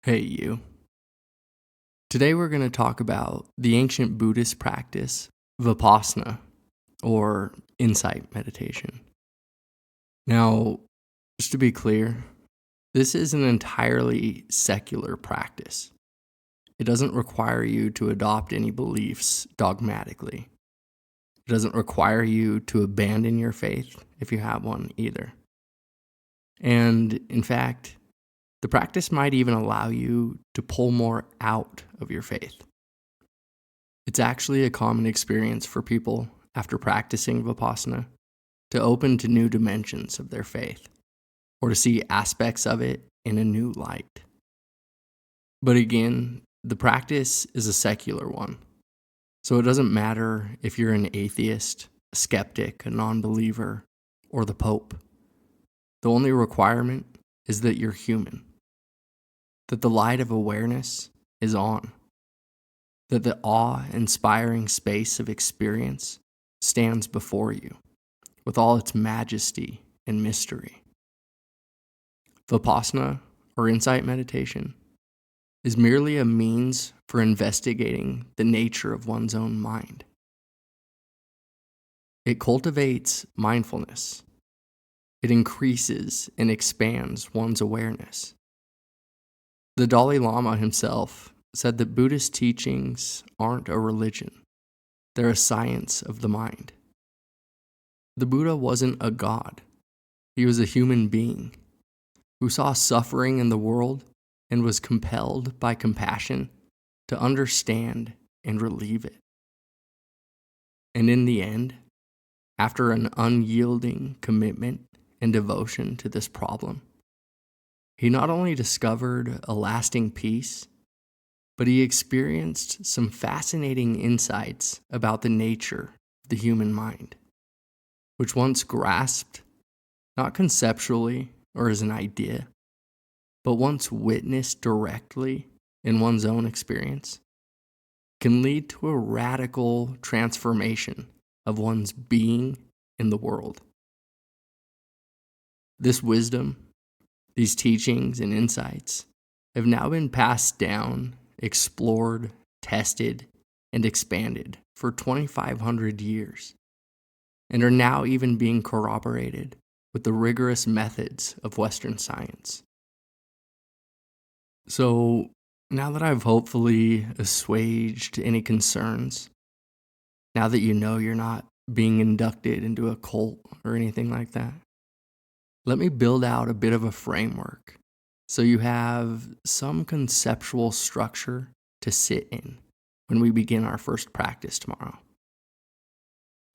Hey, you. Today we're going to talk about the ancient Buddhist practice, Vipassana, or insight meditation. Now, just to be clear, this is an entirely secular practice. It doesn't require you to adopt any beliefs dogmatically. It doesn't require you to abandon your faith if you have one either. And in fact, the practice might even allow you to pull more out of your faith. It's actually a common experience for people after practicing Vipassana to open to new dimensions of their faith or to see aspects of it in a new light. But again, the practice is a secular one. So it doesn't matter if you're an atheist, a skeptic, a non-believer, or the Pope. The only requirement is that you're human, that the light of awareness is on, that the awe-inspiring space of experience stands before you with all its majesty and mystery. Vipassana, or insight meditation, is merely a means for investigating the nature of one's own mind. It cultivates mindfulness. It increases and expands one's awareness. The Dalai Lama himself said that Buddhist teachings aren't a religion. They're a science of the mind. The Buddha wasn't a god. He was a human being who saw suffering in the world and was compelled by compassion to understand and relieve it. And in the end, after an unyielding commitment and devotion to this problem, he not only discovered a lasting peace, but he experienced some fascinating insights about the nature of the human mind, which once grasped, not conceptually or as an idea, but once witnessed directly in one's own experience, can lead to a radical transformation of one's being in the world. This wisdom, these teachings and insights have now been passed down, explored, tested, and expanded for 2,500 years, and are now even being corroborated with the rigorous methods of Western science. So, now that I've hopefully assuaged any concerns, now that you know you're not being inducted into a cult or anything like that, let me build out a bit of a framework so you have some conceptual structure to sit in when we begin our first practice tomorrow.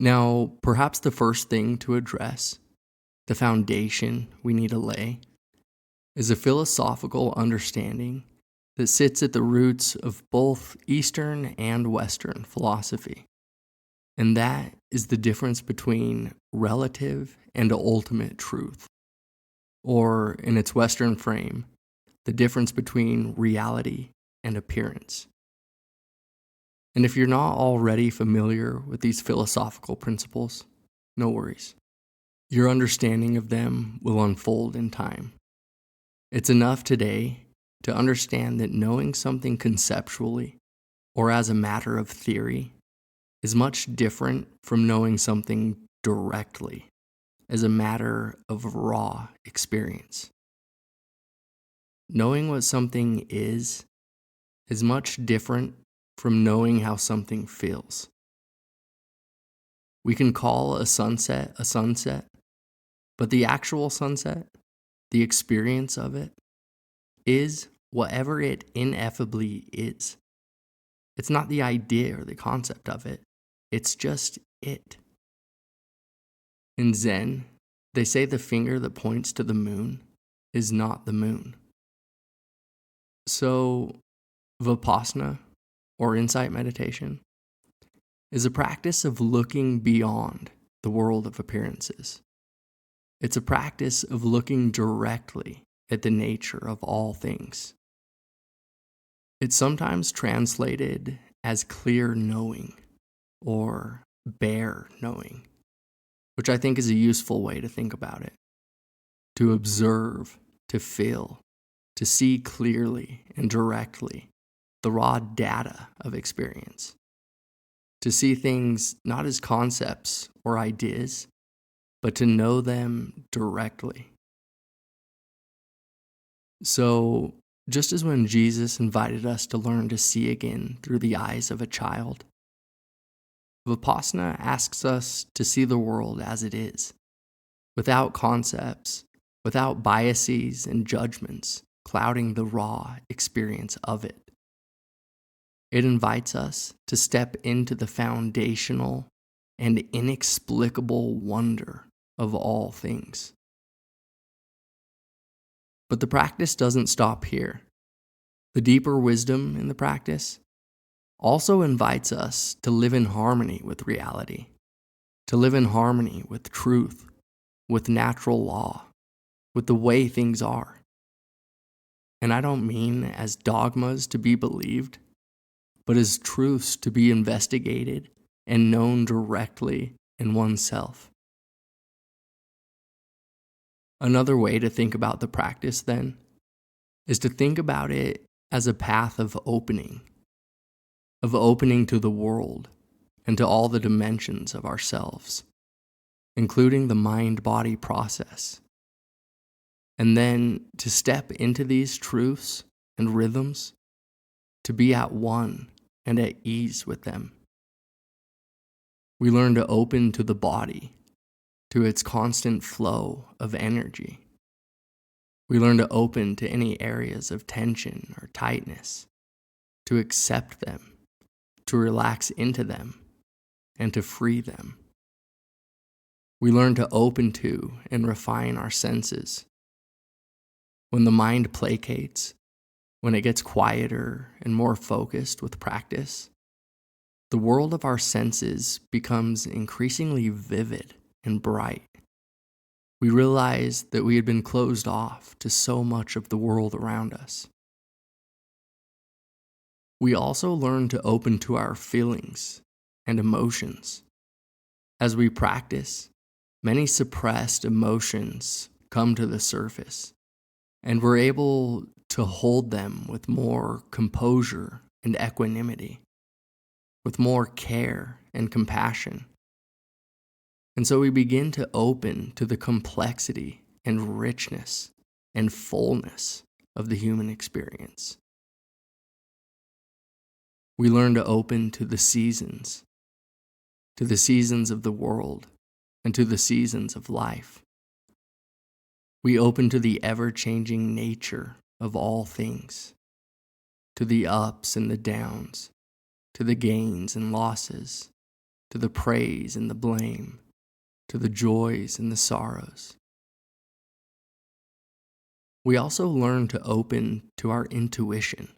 Now, perhaps the first thing to address, the foundation we need to lay, is a philosophical understanding that sits at the roots of both Eastern and Western philosophy. And that is the difference between relative and ultimate truth, or in its Western frame, the difference between reality and appearance. And if you're not already familiar with these philosophical principles, no worries. Your understanding of them will unfold in time. It's enough today to understand that knowing something conceptually or as a matter of theory is much different from knowing something directly as a matter of raw experience. Knowing what something is much different from knowing how something feels. We can call a sunset, but the actual sunset, the experience of it, is whatever it ineffably is. It's not the idea or the concept of it. It's just it. In Zen, they say the finger that points to the moon is not the moon. So, Vipassana, or insight meditation, is a practice of looking beyond the world of appearances. It's a practice of looking directly at the nature of all things. It's sometimes translated as clear knowing or bare knowing, which I think is a useful way to think about it. To observe, to feel, to see clearly and directly the raw data of experience, to see things not as concepts or ideas, but to know them directly. So, just as when Jesus invited us to learn to see again through the eyes of a child, Vipassana asks us to see the world as it is, without concepts, without biases and judgments clouding the raw experience of it. It invites us to step into the foundational and inexplicable wonder of all things. But the practice doesn't stop here. The deeper wisdom in the practice also invites us to live in harmony with reality, to live in harmony with truth, with natural law, with the way things are. And I don't mean as dogmas to be believed, but as truths to be investigated and known directly in oneself. Another way to think about the practice, then, is to think about it as a path of opening to the world and to all the dimensions of ourselves, including the mind-body process. And then to step into these truths and rhythms, to be at one and at ease with them. We learn to open to the body, to its constant flow of energy. We learn to open to any areas of tension or tightness, to accept them, to relax into them, and to free them. We learn to open to and refine our senses. When the mind placates, when it gets quieter and more focused with practice, the world of our senses becomes increasingly vivid and bright. We realize that we had been closed off to so much of the world around us. We also learn to open to our feelings and emotions. As we practice, many suppressed emotions come to the surface, and we're able to hold them with more composure and equanimity, with more care and compassion. And so we begin to open to the complexity and richness and fullness of the human experience. We learn to open to the seasons of the world, and to the seasons of life. We open to the ever-changing nature of all things, to the ups and the downs, to the gains and losses, to the praise and the blame, to the joys and the sorrows. We also learn to open to our intuition.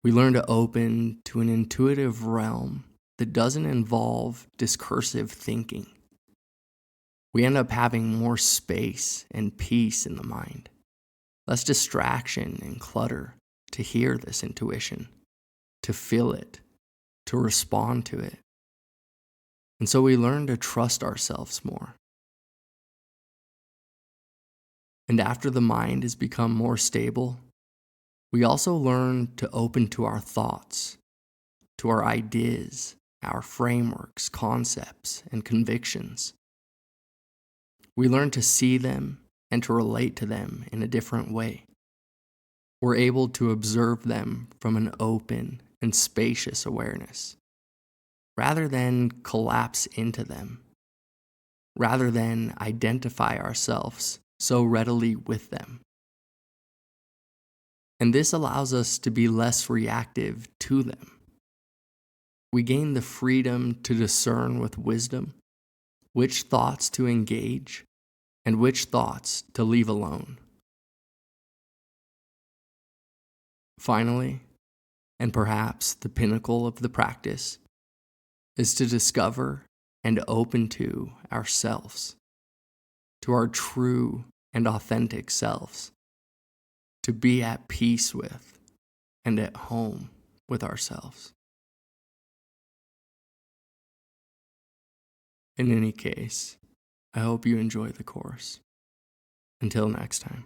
We learn to open to an intuitive realm that doesn't involve discursive thinking. We end up having more space and peace in the mind, less distraction and clutter to hear this intuition, to feel it, to respond to it. And so we learn to trust ourselves more. And after the mind has become more stable, we also learn to open to our thoughts, to our ideas, our frameworks, concepts, and convictions. We learn to see them and to relate to them in a different way. We're able to observe them from an open and spacious awareness, rather than collapse into them, rather than identify ourselves so readily with them. And this allows us to be less reactive to them. We gain the freedom to discern with wisdom which thoughts to engage and which thoughts to leave alone. Finally, and perhaps the pinnacle of the practice, is to discover and open to ourselves, to our true and authentic selves, to be at peace with and at home with ourselves. In any case, I hope you enjoy the course. Until next time.